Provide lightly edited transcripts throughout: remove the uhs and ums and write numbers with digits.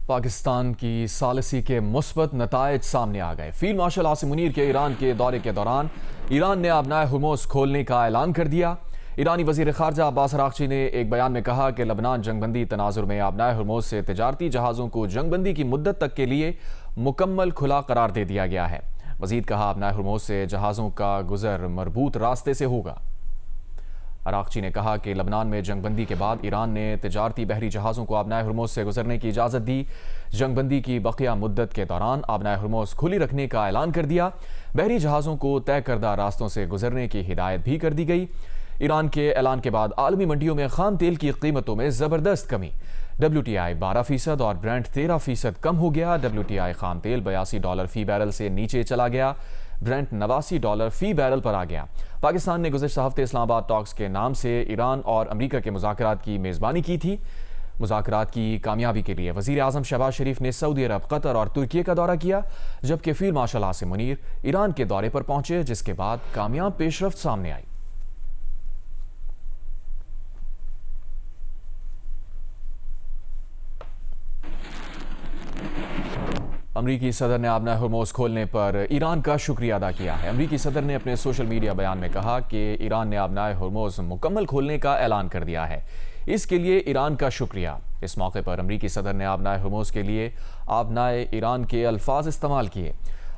پاکستان کی ثالثی کے مثبت نتائج سامنے آ گئے۔ فیلڈ مارشل عاصم منیر کے ایران کے دورے کے دوران ایران نے آبنائے ہرمز کھولنے کا اعلان کر دیا۔ ایرانی وزیر خارجہ عباس اراغچی نے ایک بیان میں کہا کہ لبنان جنگ بندی تناظر میں آبنائے ہرمز سے تجارتی جہازوں کو جنگ بندی کی مدت تک کے لیے مکمل کھلا قرار دے دیا گیا ہے۔ مزید کہا آبنائے ہرمز سے جہازوں کا گزر مربوط راستے سے ہوگا۔ اراغچی نے کہا کہ لبنان میں جنگ بندی کے بعد ایران نے تجارتی بحری جہازوں کو آبنائے ہرمز سے گزرنے کی اجازت دی۔ جنگ بندی کی بقیہ مدت کے دوران آبنائے ہرمز کھلی رکھنے کا اعلان کر دیا۔ بحری جہازوں کو طے کردہ راستوں سے گزرنے کی ہدایت بھی کر دی گئی۔ ایران کے اعلان کے بعد عالمی منڈیوں میں خام تیل کی قیمتوں میں زبردست کمی۔ WTI 12% اور برینٹ 13% کم ہو گیا۔ WTI خام تیل $82 فی بیرل سے نیچے چلا گیا۔ برینٹ $89 فی بیرل پر آ گیا۔ پاکستان نے گزشتہ ہفتے اسلام آباد ٹاکس کے نام سے ایران اور امریکہ کے مذاکرات کی میزبانی کی تھی۔ مذاکرات کی کامیابی کے لیے وزیر اعظم شہباز شریف نے سعودی عرب، قطر اور ترکی کا دورہ کیا، جبکہ فیلڈ مارشل عاصم منیر ایران کے دورے پر پہنچے، جس کے بعد کامیاب پیش رفت سامنے آئی۔ امریکی صدر نے آبنائے ہرمز کھولنے پر ایران کا شکریہ ادا کیا ہے۔ امریکی صدر نے اپنے سوشل میڈیا بیان میں کہا کہ ایران نے آبنائے ہرمز مکمل کھولنے کا اعلان کر دیا ہے، اس کے لیے ایران کا شکریہ۔ اس موقع پر امریکی صدر نے آبنائے ہرمز کے لیے آبنائے ایران کے الفاظ استعمال کیے۔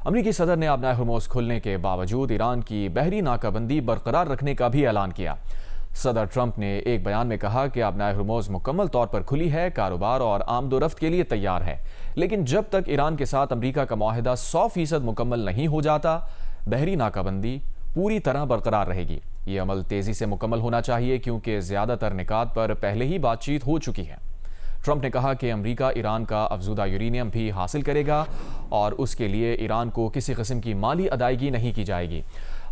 امریکی صدر نے آبنائے ہرمز کھلنے کے باوجود ایران کی بحری ناکہ بندی برقرار رکھنے کا بھی اعلان کیا۔ صدر ٹرمپ نے ایک بیان میں کہا کہ آبنائے ہرمز مکمل طور پر کھلی ہے، کاروبار اور آمد و رفت کے لیے تیار ہے، لیکن جب تک ایران کے ساتھ امریکہ کا معاہدہ 100% مکمل نہیں ہو جاتا، بحری ناکہ بندی پوری طرح برقرار رہے گی۔ یہ عمل تیزی سے مکمل ہونا چاہیے کیونکہ زیادہ تر نکات پر پہلے ہی بات چیت ہو چکی ہے۔ ٹرمپ نے کہا کہ امریکہ ایران کا افزودہ یورینیم بھی حاصل کرے گا اور اس کے لیے ایران کو کسی قسم کی مالی ادائیگی نہیں کی جائے گی۔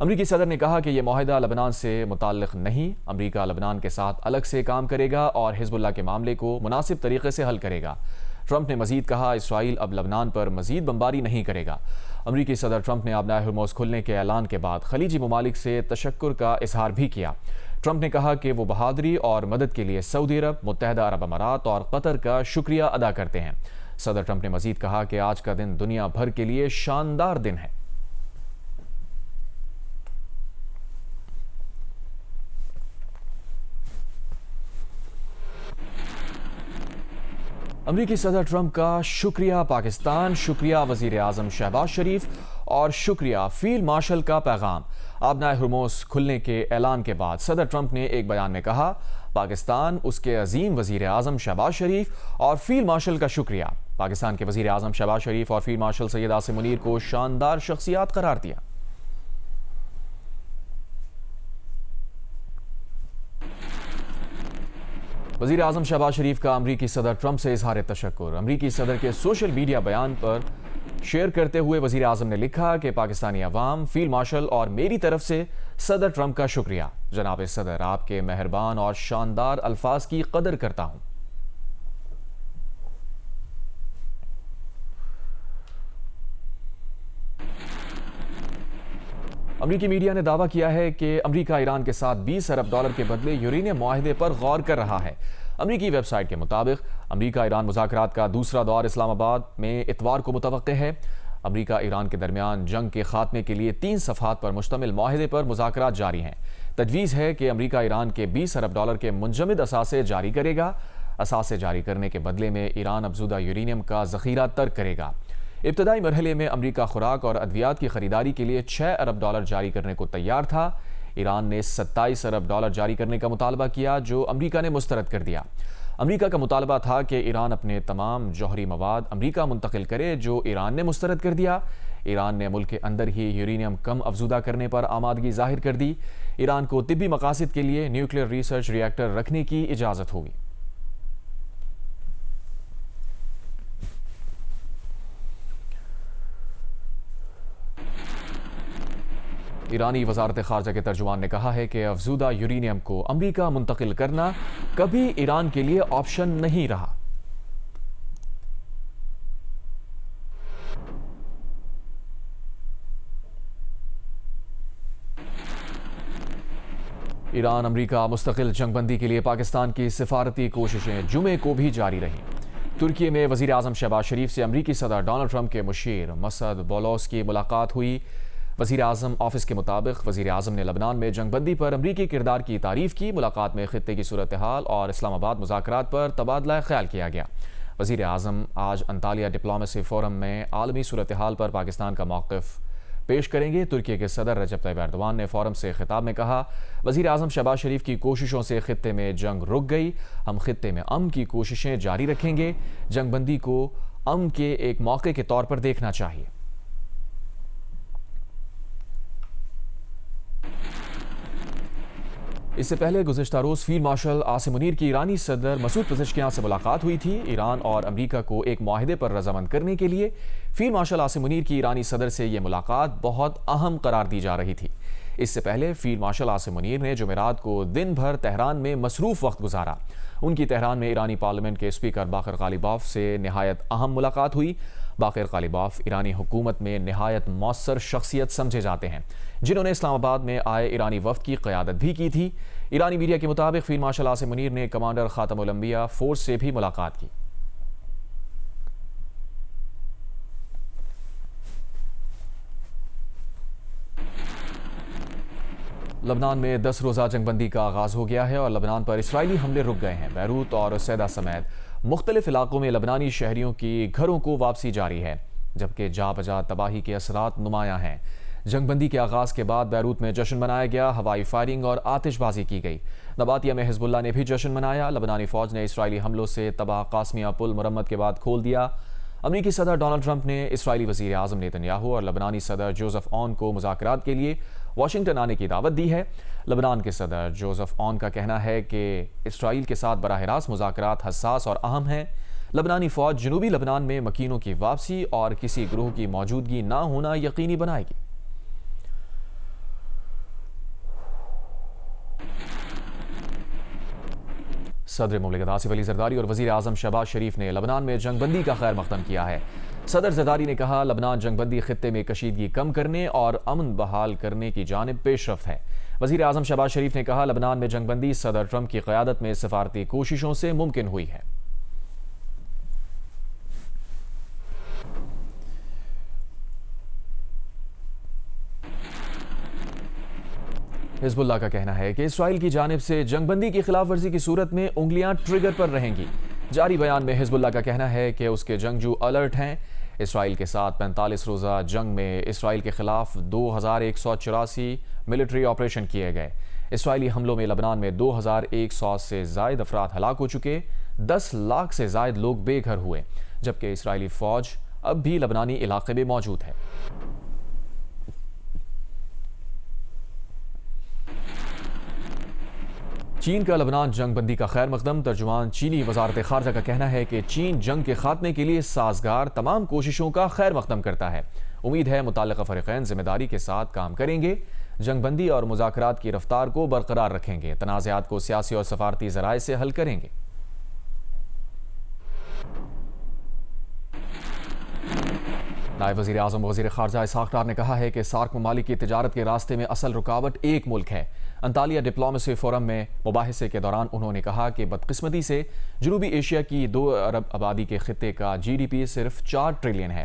امریکی صدر نے کہا کہ یہ معاہدہ لبنان سے متعلق نہیں، امریکہ لبنان کے ساتھ الگ سے کام کرے گا اور حزب اللہ کے معاملے کو مناسب طریقے سے حل کرے گا۔ ٹرمپ نے مزید کہا اسرائیل اب لبنان پر مزید بمباری نہیں کرے گا۔ امریکی صدر ٹرمپ نے آبنائے ہرمز کھلنے کے اعلان کے بعد خلیجی ممالک سے تشکر کا اظہار بھی کیا۔ ٹرمپ نے کہا کہ وہ بہادری اور مدد کے لیے سعودی عرب، متحدہ عرب امارات اور قطر کا شکریہ ادا کرتے ہیں۔ صدر ٹرمپ نے مزید کہا کہ آج کا دن دنیا بھر کے لیے شاندار دن ہے۔ امریکی صدر ٹرمپ کا شکریہ پاکستان، شکریہ وزیر اعظم شہباز شریف اور شکریہ فیلڈ مارشل کا پیغام۔ آبنائے ہرمز کھلنے کے اعلان کے بعد صدر ٹرمپ نے ایک بیان میں کہا پاکستان، اس کے عظیم وزیر اعظم شہباز شریف اور فیلڈ مارشل کا شکریہ۔ پاکستان کے وزیر اعظم شہباز شریف اور فیلڈ مارشل سید عاصم منیر کو شاندار شخصیات قرار دیا۔ وزیر اعظم شہباز شریف کا امریکی صدر ٹرمپ سے اظہار تشکر۔ امریکی صدر کے سوشل میڈیا بیان پر شیئر کرتے ہوئے وزیر اعظم نے لکھا کہ پاکستانی عوام، فیلڈ مارشل اور میری طرف سے صدر ٹرمپ کا شکریہ۔ جناب صدر، آپ کے مہربان اور شاندار الفاظ کی قدر کرتا ہوں۔ امریکی میڈیا نے دعویٰ کیا ہے کہ امریکہ ایران کے ساتھ $20 ارب کے بدلے یورینیم معاہدے پر غور کر رہا ہے۔ امریکی ویب سائٹ کے مطابق امریکہ ایران مذاکرات کا دوسرا دور اسلام آباد میں اتوار کو متوقع ہے۔ امریکہ ایران کے درمیان جنگ کے خاتمے کے لیے 3 صفحات پر مشتمل معاہدے پر مذاکرات جاری ہیں۔ تجویز ہے کہ امریکہ ایران کے $20 ارب کے منجمد اثاثے جاری کرے گا۔ اثاثے جاری کرنے کے بدلے میں ایران افزودہ یورینیم کا ذخیرہ ترک کرے گا۔ ابتدائی مرحلے میں امریکہ خوراک اور ادویات کی خریداری کے لیے $6 ارب جاری کرنے کو تیار تھا۔ ایران نے $27 ارب جاری کرنے کا مطالبہ کیا، جو امریکہ نے مسترد کر دیا۔ امریکہ کا مطالبہ تھا کہ ایران اپنے تمام جوہری مواد امریکہ منتقل کرے، جو ایران نے مسترد کر دیا۔ ایران نے ملک کے اندر ہی یورینیم کم افزودہ کرنے پر آمادگی ظاہر کر دی۔ ایران کو طبی مقاصد کے لیے نیوکلیئر ریسرچ ری ایکٹر رکھنے کی اجازت ہوگی۔ ایرانی وزارت خارجہ کے ترجمان نے کہا ہے کہ افزودہ یورینیم کو امریکہ منتقل کرنا کبھی ایران کے لیے آپشن نہیں رہا۔ ایران امریکہ مستقل جنگ بندی کے لیے پاکستان کی سفارتی کوششیں جمعے کو بھی جاری رہیں۔ ترکی میں وزیر اعظم شہباز شریف سے امریکی صدر ڈونلڈ ٹرمپ کے مشیر مسعد بولوس کی ملاقات ہوئی۔ وزیر اعظم آفس کے مطابق وزیر اعظم نے لبنان میں جنگ بندی پر امریکی کردار کی تعریف کی۔ ملاقات میں خطے کی صورتحال اور اسلام آباد مذاکرات پر تبادلہ خیال کیا گیا۔ وزیر اعظم آج انطالیہ ڈپلومیسی فورم میں عالمی صورتحال پر پاکستان کا موقف پیش کریں گے۔ ترکی کے صدر رجب طیب ایردوان نے فورم سے خطاب میں کہا، وزیر اعظم شہباز شریف کی کوششوں سے خطے میں جنگ رک گئی، ہم خطے میں امن کی کوششیں جاری رکھیں گے۔ جنگ بندی کو امن کے ایک موقع کے طور پر دیکھنا چاہیے۔ اس سے پہلے گزشتہ روز فیلڈ مارشل عاصم منیر کی ایرانی صدر مسعود پزشکیان سے ملاقات ہوئی تھی۔ ایران اور امریکہ کو ایک معاہدے پر رضامند کرنے کے لیے فیلڈ مارشل عاصم منیر کی ایرانی صدر سے یہ ملاقات بہت اہم قرار دی جا رہی تھی۔ اس سے پہلے فیلڈ مارشل عاصم منیر نے جمعرات کو دن بھر تہران میں مصروف وقت گزارا۔ ان کی تہران میں ایرانی پارلیمنٹ کے اسپیکر باقر غالیباف سے نہایت اہم ملاقات ہوئی۔ باقر غالیباف ایرانی حکومت میں نہایت مؤثر شخصیت سمجھے جاتے ہیں، جنہوں نے اسلام آباد میں آئے ایرانی وفد کی قیادت بھی کی تھی۔ ایرانی میڈیا کے مطابق فیلڈ مارشل عاصم منیر نے کمانڈر خاتم الانبیاء فورس سے بھی ملاقات کی۔ لبنان میں 10 روزہ جنگ بندی کا آغاز ہو گیا ہے اور لبنان پر اسرائیلی حملے رک گئے ہیں۔ بیروت اور سیدہ سمیت مختلف علاقوں میں لبنانی شہریوں کی گھروں کو واپسی جاری ہے، جبکہ جا بجا تباہی کے اثرات نمایاں ہیں۔ جنگ بندی کے آغاز کے بعد بیروت میں جشن منایا گیا، ہوائی فائرنگ اور آتش بازی کی گئی۔ نباتیہ میں حزب اللہ نے بھی جشن منایا۔ لبنانی فوج نے اسرائیلی حملوں سے تباہ قاسمیہ پل مرمت کے بعد کھول دیا۔ امریکی صدر ڈونلڈ ٹرمپ نے اسرائیلی وزیر اعظم نیتن یاہو اور لبنانی صدر جوزف اون کو مذاکرات کے لیے واشنگٹن آنے کی دعوت دی ہے۔ لبنان کے صدر جوزف اون کا کہنا ہے کہ اسرائیل کے ساتھ براہ راست مذاکرات حساس اور اہم ہیں۔ لبنانی فوج جنوبی لبنان میں مکینوں کی واپسی اور کسی گروہ کی موجودگی نہ ہونا یقینی بنائے گی۔ صدر مملکت آصف علی زرداری اور وزیر اعظم شہباز شریف نے لبنان میں جنگ بندی کا خیر مقدم کیا ہے۔ صدر زرداری نے کہا، لبنان جنگ بندی خطے میں کشیدگی کم کرنے اور امن بحال کرنے کی جانب پیش رفت ہے۔ وزیر اعظم شہباز شریف نے کہا، لبنان میں جنگ بندی صدر ٹرمپ کی قیادت میں سفارتی کوششوں سے ممکن ہوئی ہے۔ حزب اللہ کا کہنا ہے کہ اسرائیل کی جانب سے جنگ بندی کی خلاف ورزی کی صورت میں انگلیاں ٹریگر پر رہیں گی۔ جاری بیان میں حزب اللہ کا کہنا ہے کہ اس کے جنگجو الرٹ ہیں۔ اسرائیل کے ساتھ 45 روزہ جنگ میں اسرائیل کے خلاف 2184 ملٹری آپریشن کیے گئے۔ اسرائیلی حملوں میں لبنان میں 2100 سے زائد افراد ہلاک ہو چکے، 10 لاکھ سے زائد لوگ بے گھر ہوئے، جبکہ اسرائیلی فوج اب بھی لبنانی علاقے میں موجود ہے۔ چین کا لبنان جنگ بندی کا خیر مقدم۔ ترجمان چینی وزارت خارجہ کا کہنا ہے کہ چین جنگ کے خاتمے کے لیے سازگار تمام کوششوں کا خیر مقدم کرتا ہے۔ امید ہے متعلقہ فریقین ذمہ داری کے ساتھ کام کریں گے، جنگ بندی اور مذاکرات کی رفتار کو برقرار رکھیں گے، تنازعات کو سیاسی اور سفارتی ذرائع سے حل کریں گے۔ نائب وزیر اعظم وزیر خارجہ اسحاق ڈار نے کہا ہے کہ سارک ممالک کی تجارت کے راستے میں اصل رکاوٹ ایک ملک ہے۔ انطالیہ ڈپلومیسی فورم میں مباحثے کے دوران انہوں نے کہا کہ بدقسمتی سے جنوبی ایشیا کی 2 ارب آبادی کے خطے کا GDP صرف 4 ٹریلین ہے۔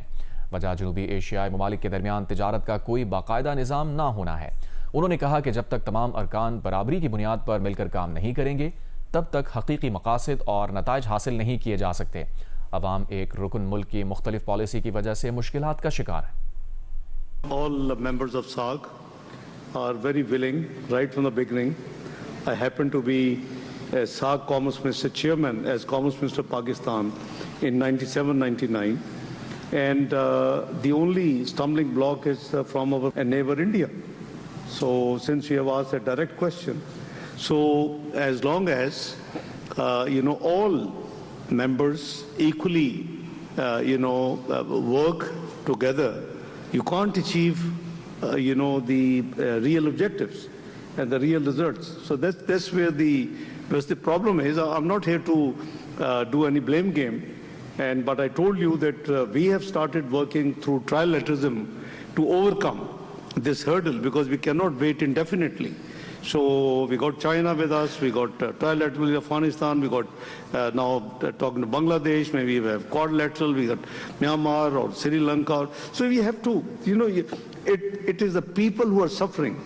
وجہ جنوبی ایشیائی ممالک کے درمیان تجارت کا کوئی باقاعدہ نظام نہ ہونا ہے۔ انہوں نے کہا کہ جب تک تمام ارکان برابری کی بنیاد پر مل کر کام نہیں کریں گے، تب تک حقیقی مقاصد اور نتائج حاصل نہیں کیے جا سکتے۔ عوام ایک رکن ملک کی مختلف پالیسی کی وجہ سے مشکلات کا شکار ہیں۔ All members of SAARC are very willing right from the beginning. I happen to be a SAARC Commerce Minister Chairman as Commerce Minister Pakistan in 97-99, and the only stumbling block is from our neighbor India. So since you have asked a direct question, so as long as all members equally work together, you can't achieve the real objectives and the real results. So that's where the problem is. I'm not here to do any blame game, but I told you that we have started working through trilateralism to overcome this hurdle, because we cannot wait indefinitely. So we got China with us, we got trilateral with Afghanistan, we got now talking to Bangladesh, maybe we have quadrilateral, we got Myanmar or Sri Lanka. So we have to, it is the people who are suffering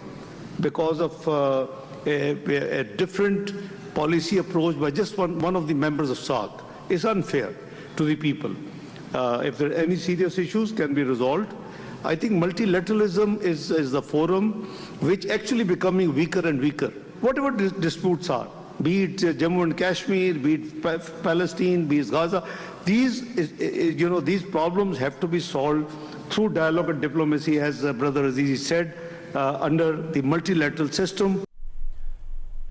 because of a different policy approach by just one of the members of SAARC. It's unfair to the people. If there are any serious issues, can be resolved. I think multilateralism is the forum which actually becoming weaker and weaker. Whatever disputes are, be it Jammu and Kashmir, be it Palestine, be it Gaza, these problems have to be solved through dialogue and diplomacy, as Brother Azizi said, under the multilateral system.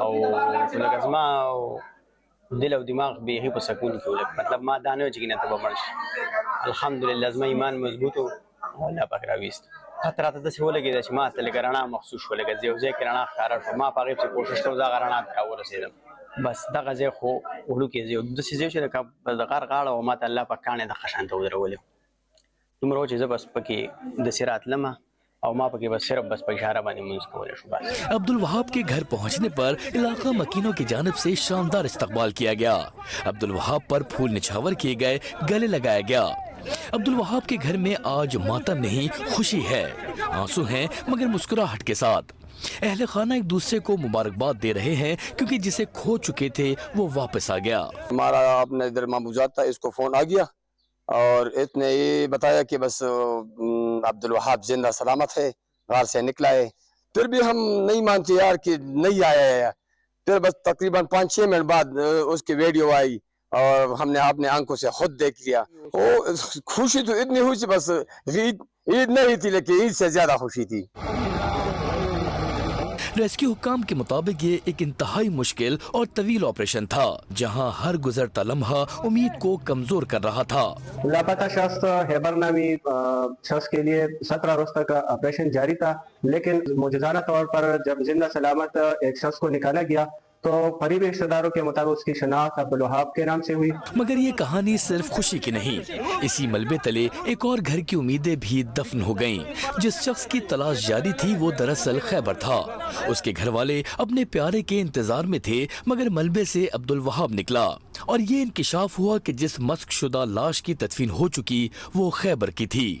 او لکه زما دل او دماغ به هی په سکون کې ولګ مطلب ما دانه چې نه ته بمړ الحمدلله زما ایمان مضبوط او الله پاک راويست خطر ته څه ولګي چې ما ته لګرانه مخصوص ولګي زه یو ځای کرانه ښکارا ما پاره په کوشش کوم دا غرانه تا ورسېدم بس دغه ځای خو وړو کې زه د سې چې د غار غاړه او ما ته الله پاک کانه د خشانته ودرولې تمرو چې زه بس پکې د سرات لمه اور ماں پکی بس صرف بس پر اشارہ بانی منز کو بولے شباس۔ عبد الوہاب کے گھر پہنچنے پر علاقہ مکینوں کی جانب سے شاندار استقبال کیا گیا۔ عبد الوہاب پر پھول نچھاور کیے گئے، گلے لگایا گیا۔ عبد الوہاب کے گھر میں آج ماتم نہیں، خوشی ہے، آنسو ہیں مگر مسکراہٹ کے ساتھ۔ اہل خانہ ایک دوسرے کو مبارکباد دے رہے ہیں کیونکہ جسے کھو چکے تھے وہ واپس آ گیا۔ ہمارا اپنا ادھر محبوزات تھا، اس کو فون آ گیا اور اس نے یہ بتایا کہ بس عبد الوہاب زندہ سلامت ہے، غار سے نکلا ہے۔ پھر بھی ہم نہیں مانتے یار کہ نہیں آیا ہے۔ پھر بس تقریباً 5-6 منٹ بعد اس کی ویڈیو آئی اور ہم نے اپنے آنکھوں سے خود دیکھ لیا۔ وہ خوشی تو اتنی ہوئی تھی، بس عید نہیں تھی لیکن عید سے زیادہ خوشی تھی۔ ریسکیو حکام کے مطابق یہ ایک انتہائی مشکل اور طویل آپریشن تھا، جہاں ہر گزرتا لمحہ امید کو کمزور کر رہا تھا۔ لاپتہ شخص ہیبر نامی شخص کے لیے 17 روز تک آپریشن جاری تھا، لیکن معجزانہ طور پر جب زندہ سلامت ایک شخص کو نکالا گیا تو قریبی رشتہ داروں کے مطابق اس کی شناخت عبد الوہاب کے نام سے ہوئی۔ مگر یہ کہانی صرف خوشی کی نہیں، اسی ملبے تلے ایک اور گھر کی امیدیں بھی دفن ہو گئیں۔ جس شخص کی تلاش جاری تھی وہ دراصل خیبر تھا۔ اس کے گھر والے اپنے پیارے کے انتظار میں تھے، مگر ملبے سے عبد الوہاب نکلا اور یہ انکشاف ہوا کہ جس مسخ شدہ لاش کی تدفین ہو چکی وہ خیبر کی تھی۔